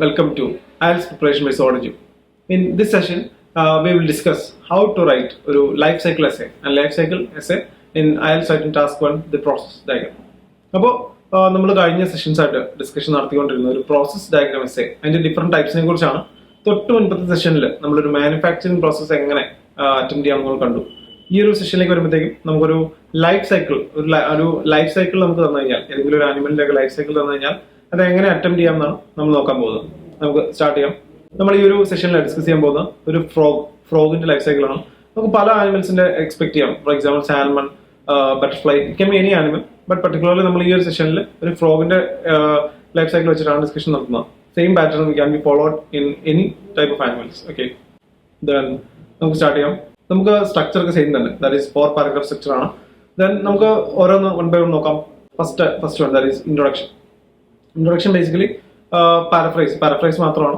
welcome to IELTS Preparation Methodology. In this session, we will discuss how to write a life cycle essay in IELTS writing task 1, the process diagram. അപ്പോൾ നമ്മൾ കഴിഞ്ഞ sessions ആയിട്ട് discussion നടത്തിക്കൊണ്ടിരുന്ന ഒരു process diagram essay അതിന്റെ different ടൈപ്സിനെ കുറിച്ചാണ്. തൊട്ട് മുൻപത്തെ സെഷനിൽ നമ്മളൊരു മാനുഫാക്ചറിംഗ് പ്രോസസ്സ് എങ്ങനെ അറ്റൻഡ് ചെയ്യാം നമ്മൾ കണ്ടു. ഈ ഒരു സെഷനിലേക്ക് വരുമ്പോഴത്തേക്കും നമുക്കൊരു ലൈഫ് സൈക്കിൾ ലൈഫ് സൈക്കിൾ നമുക്ക് തന്നു കഴിഞ്ഞാൽ, ഏതെങ്കിലും ഒരു ആനിമലിന്റെ ഒക്കെ ലൈഫ് സൈക്കിൾ തന്നു കഴിഞ്ഞാൽ അത് എങ്ങനെ അറ്റംപ്റ്റ് ചെയ്യാം എന്നാണ് നമ്മൾ നോക്കാൻ പോകുന്നത്. നമുക്ക് സ്റ്റാർട്ട് ചെയ്യാം. നമ്മൾ ഈ ഒരു സെഷനിൽ ഡിസ്കസ് ചെയ്യാൻ പോകുന്ന ഒരു ഫ്രോഗിന്റെ ലൈഫ് സൈക്കിൾ ആണ്. നമുക്ക് പല ആനിമൽസിന്റെ എക്സ്പെക്ട് ചെയ്യാം. For example salmon, butterfly, it can be any animal, but particularly നമ്മൾ ഈ ഒരു സെഷനിൽ ഒരു ഫ്രോഗിന്റെ ലൈഫ് സൈക്കിൾ വെച്ചിട്ടാണ് ഡിസ്കഷൻ നടത്തുന്നത്. Same pattern can be followed in any type of animals. Okay, then നമുക്ക് സ്റ്റാർട്ട് ചെയ്യാം. നമുക്ക് സ്ട്രക്ചർ ഒക്കെ സെയിം തന്നെ, ദാറ്റ് ഈസ് 4 പാരഗ്രാഫ് സ്ട്രക്ചർ ആണ്. ദെൻ നമുക്ക് ഓരോന്ന് വൺ ബൈ വൺ നോക്കാം. First one, that is introduction. Introduction basically paraphrase മാത്രമാണ്.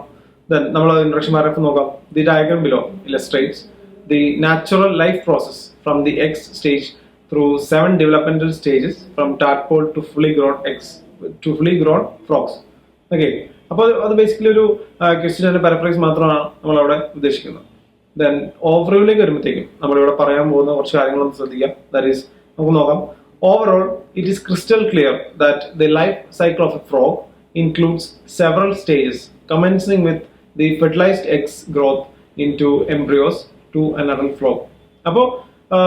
ദെൻ നമ്മൾ ഇൻട്രൊഡക്ഷൻ പാരഗ്രാഫ് നോക്കാം. The diagram below illustrates the natural life process from the egg stage through 7 developmental stages from tadpole to fully grown frogs. Okay, അപ്പോൾ അത് basically ഒരു question paraphrase മാത്രമാണ് നമ്മളവിടെ ഉദ്ദേശിക്കുന്നത്. Then ഓവർവ്യൂവിലേക്ക് വരുമ്പോഴത്തേക്കും നമ്മളിവിടെ പറയാൻ പോകുന്ന കുറച്ച് കാര്യങ്ങളൊന്ന് ശ്രദ്ധിക്കാം. ദാറ്റ് ഈസ് നമുക്ക് നോക്കാം. Overall, it is crystal clear that the life cycle of a frog includes several stages, commencing with the fertilized eggs growth into embryos to an adult frog. അപ്പോൾ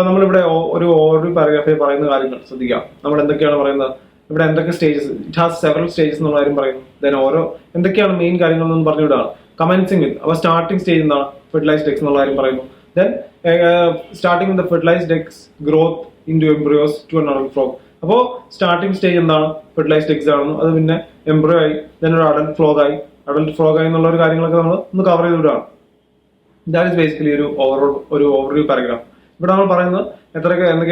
നമ്മളിവിടെ ഒരു പാരഗ്രാഫിൽ പറയുന്ന കാര്യങ്ങൾ ശ്രദ്ധിക്കാം. നമ്മൾ എന്തൊക്കെയാണ് പറയുന്നത്, ഇവിടെ എന്തൊക്കെ stages, it has several stages എന്നുള്ള കാര്യം പറയുന്നു. ദെൻ ഓരോ എന്തൊക്കെയാണ് മെയിൻ കാര്യങ്ങൾ എന്ന് പറഞ്ഞുവിടാണ്. കമൻസിങ് വിത്ത്, അപ്പോൾ സ്റ്റാർട്ടിംഗ് സ്റ്റേജ് എന്താണ്, ഫെർട്ടിലൈസ്ഡ് എഗ്സ് എന്നുള്ള കാര്യം പറയുന്നു. Then starting with fertilised eggs growth into embryos to an adult frog. അപ്പോൾ സ്റ്റാർട്ടിംഗ് സ്റ്റേജ് എന്താണ്, ഫെർട്ടിലൈസ്ഡ് എഗ്സ് ആണെന്ന്, അത് പിന്നെ എംബ്രിയോ ആയി, ദെൻ ഒരു അഡൽട്ട് ഫ്രോഗ് ആയി എന്നുള്ള ഒരു കാര്യങ്ങളൊക്കെ നമ്മൾ ഒന്ന് കവർ ചെയ്ത് വിടുകയാണ്. ദാറ്റ് ഈസ് ബേസിക്കലി ഒരു ഓവർവ്യൂ പാരഗ്രാഫ്. ഇവിടെ നമ്മൾ പറയുന്നത്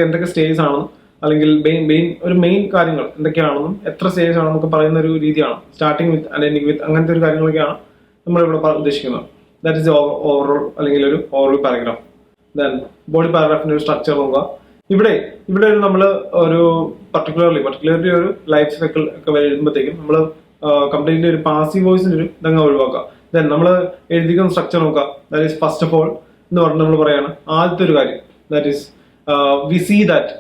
എന്തൊക്കെ സ്റ്റേജസ് ആണെന്നും, അല്ലെങ്കിൽ മെയിൻ കാര്യങ്ങൾ എന്തൊക്കെയാണെന്നും എത്ര സ്റ്റേജസ് ആണെന്നൊക്കെ പറയുന്ന ഒരു രീതിയാണ്. സ്റ്റാർട്ടിംഗ് വിത്ത് ആൻഡ് എൻഡിംഗ് വിത്ത് അങ്ങനത്തെ ഒരു കാര്യങ്ങളൊക്കെയാണ് നമ്മളിവിടെ ഉദ്ദേശിക്കുന്നത്. ദാറ്റ് ഈസ് ഓവറോൾ അല്ലെങ്കിൽ ഒരു ഓവർവ്യൂ പാരഗ്രാഫ്. ദെൻ ബോഡി പാരഗ്രാഫിന്റെ ഒരു സ്ട്രക്ചർ നോക്കുക. ഇവിടെ നമ്മൾ ഒരു പർട്ടിക്കുലർലി ഒരു ലൈഫ് സൈക്കിൾ ഒക്കെ വരുമ്പോഴത്തേക്കും നമ്മൾ കംപ്ലീറ്റ്ലി ഒരു പാസീവ് വോയിസിന്റെ ഒരു ഇതങ്ങ് ഒഴിവാക്കുക. ദെൻ നമ്മൾ എഴുതിക്കുന്ന സ്ട്രക്ചർ നോക്കുക. That is first of all എന്ന് പറഞ്ഞ് നമ്മൾ പറയാണ് ആദ്യത്തെ ഒരു കാര്യം. That is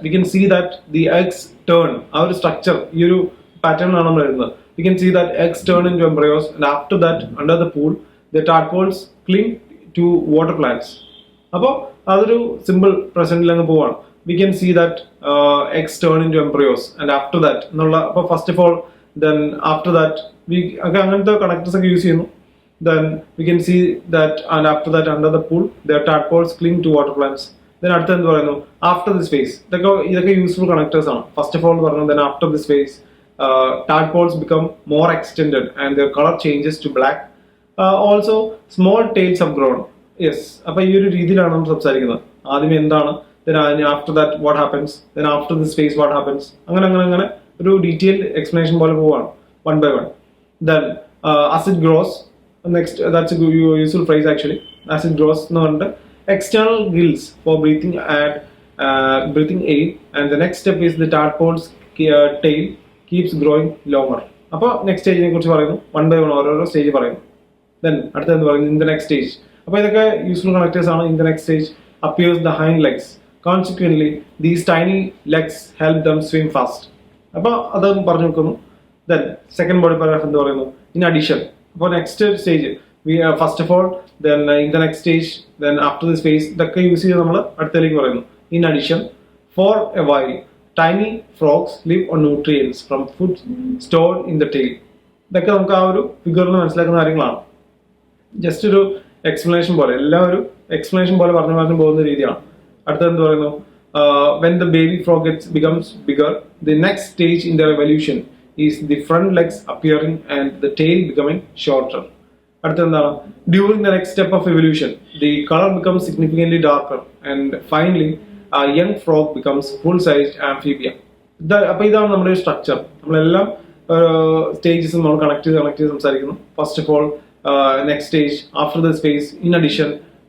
we can see that the eggs turn. ആ ഒരു സ്ട്രക്ചർ, ഈ ഒരു പാറ്റേണിലാണ് നമ്മൾ എഴുതുന്നത്. We can see that eggs turn into embryos and after that under the pool the tadpoles cling to water plants. അപ്പോൾ അതൊരു simple പ്രസന്റിൽ അങ്ങ് പോവാണ്. We can see that eggs turn into embryos and after that എന്നുള്ള, അപ്പോൾ first of all, then after that അങ്ങനത്തെ connectors ഒക്കെ use ചെയ്യുന്നു. Then we can see that and after that under the pool the tadpoles cling to water plants. Then അടുത്ത എന്ത് പറയുന്നു, after this phase. ഇതൊക്കെ useful connectors ആണ്. First of all പറഞ്ഞു, then after this phase tadpoles become more extended and their color changes to black. Also small tails have grown. Yes, അപ്പൊ ഈ ഒരു രീതിയിലാണ് നമ്മൾ സംസാരിക്കുന്നത്. ആദ്യമേ എന്താണ്, then after that what happens, then after this phase what happens, അങ്ങനെ ഒരു ഡീറ്റെയിൽഡ് എക്സ്പ്ലനേഷൻ പോലെ പോവാണ് one by one. Then as it grows, next that's a useful phrase actually, as it grows എന്ന് പറഞ്ഞിട്ട് external gills for breathing aid, and the next step is the tadpole's tail keeps growing longer. അപ്പോൾ next സ്റ്റേജിനെ കുറിച്ച് പറയുന്നു, one by one ഓരോരോ stage പറയുന്നു. Then അടുത്തത് പറയുന്നു in the next stage. അപ്പോൾ ഇതൊക്കെ യൂസ്ഫുൾ കണക്ടേഴ്സ് ആണ്. In the next stage appears the hind legs. Consequently, these tiny legs help them swim fast. അപ്പോൾ അത് പറഞ്ഞു വെക്കുന്നു. Then second body paragraph എന്ത് പറയുന്നു, in addition. അപ്പോൾ next stage first of all, then in the next stage, then after this phase, ഇതൊക്കെ use ചെയ്ത് നമ്മൾ അടുത്തേക്ക് പറയുന്നു. In addition, for a while, tiny frogs live on nutrients from food stored in the tail. ഇതൊക്കെ നമുക്ക് ആ ഒരു ഫിഗറിൽ മനസ്സിലാക്കുന്ന കാര്യങ്ങളാണ്. ജസ്റ്റ് ഒരു എക്സ്പ്ലനേഷൻ പോലെ, എല്ലാം ഒരു എക്സ്പ്ലനേഷൻ പോലെ പറഞ്ഞു പോകുന്ന രീതിയാണ്. അടുത്തത് എന്ത് പറയുന്നു, when the baby frog becomes bigger, the next stage in their evolution is the front legs appearing and the tail becoming shorter. അടുത്തത് എന്താണ്, during the next step of evolution the color becomes significantly darker and finally a young frog becomes full-sized amphibia. അപ്പോൾ ഇതാണ് നമ്മുടെ structure. നമ്മളെല്ലാം stages നമ്മൾ connect ചെയ്ത് സംസാരിക്കുന്നു. First of all, next stage, after this phase, in addition,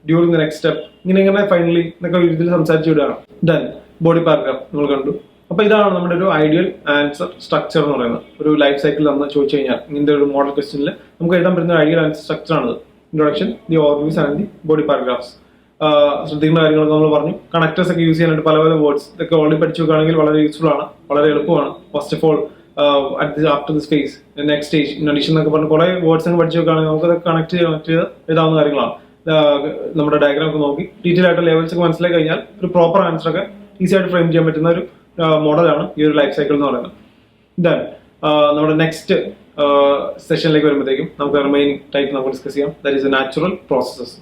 during the next step, ഇങ്ങനെ finally എന്നൊക്കെ ഇതിൽ സംസാരിച്ചു വിടുകയാണ്. ദെൻ ബോഡി പാരഗ്രാഫ് നമ്മൾ കണ്ടു. അപ്പോൾ ഇതാണ് നമ്മുടെ ഒരു ഐഡിയൽ ആൻസർ സ്ട്രക്ചർ എന്ന് പറയുന്നത്. ഒരു ലൈഫ് സൈക്കിൾ നമ്മൾ ചോദിച്ചു കഴിഞ്ഞാൽ ഇങ്ങനത്തെ ഒരു മോഡൽ ക്വസ്റ്റ്യനിൽ നമുക്ക് എഴുതാൻ പറ്റുന്ന ഐഡിയൽ ആൻസർ സ്ട്രക്ചർ ആണത്. Introduction, the overviews and the body paragraphs. ശ്രദ്ധിക്കുന്ന കാര്യങ്ങളൊക്കെ നമ്മൾ പറഞ്ഞു. കണക്ടേഴ്സ് ഒക്കെ യൂസ് ചെയ്യാനായിട്ട് പല പല വേർഡ്സ് ഇതൊക്കെ ഓൾറെഡി പഠിച്ചു വെക്കുകയാണെങ്കിൽ വളരെ യൂസ്ഫുൾ ആണ്, വളരെ എളുപ്പമാണ്. First of all after this phase next stage in addition എന്നൊക്കെ പറഞ്ഞ് കുറേ വേർഡ്സ് ഒക്കെ പഠിച്ചു വെക്കുകയാണെങ്കിൽ നമുക്കത് കണക്ട് ചെയ്ത് എഴുതാവുന്ന കാര്യങ്ങളാണ്. നമ്മുടെ ഡയഗ്രാം ഒക്കെ നോക്കി ഡീറ്റെയിൽ ആയിട്ട് ലെവൽസ് ഒക്കെ മനസ്സിലാക്കി കഴിഞ്ഞാൽ ഒരു പ്രോപ്പർ ആൻസർ ഒക്കെ ഈസി ആയിട്ട് ഫ്രെയിം ചെയ്യാൻ പറ്റുന്ന ഒരു മോഡലാണ് ഈ ഒരു ലൈഫ് സൈക്കിൾ എന്ന് പറയുന്നത്. ദെൻ നമ്മുടെ നെക്സ്റ്റ് സെഷനിലേക്ക് വരുമ്പോഴത്തേക്കും നമുക്ക് റിമൈനിങ് ടൈപ്പ് നമുക്ക് ഡിസ്കസ് ചെയ്യാം. That is natural processes.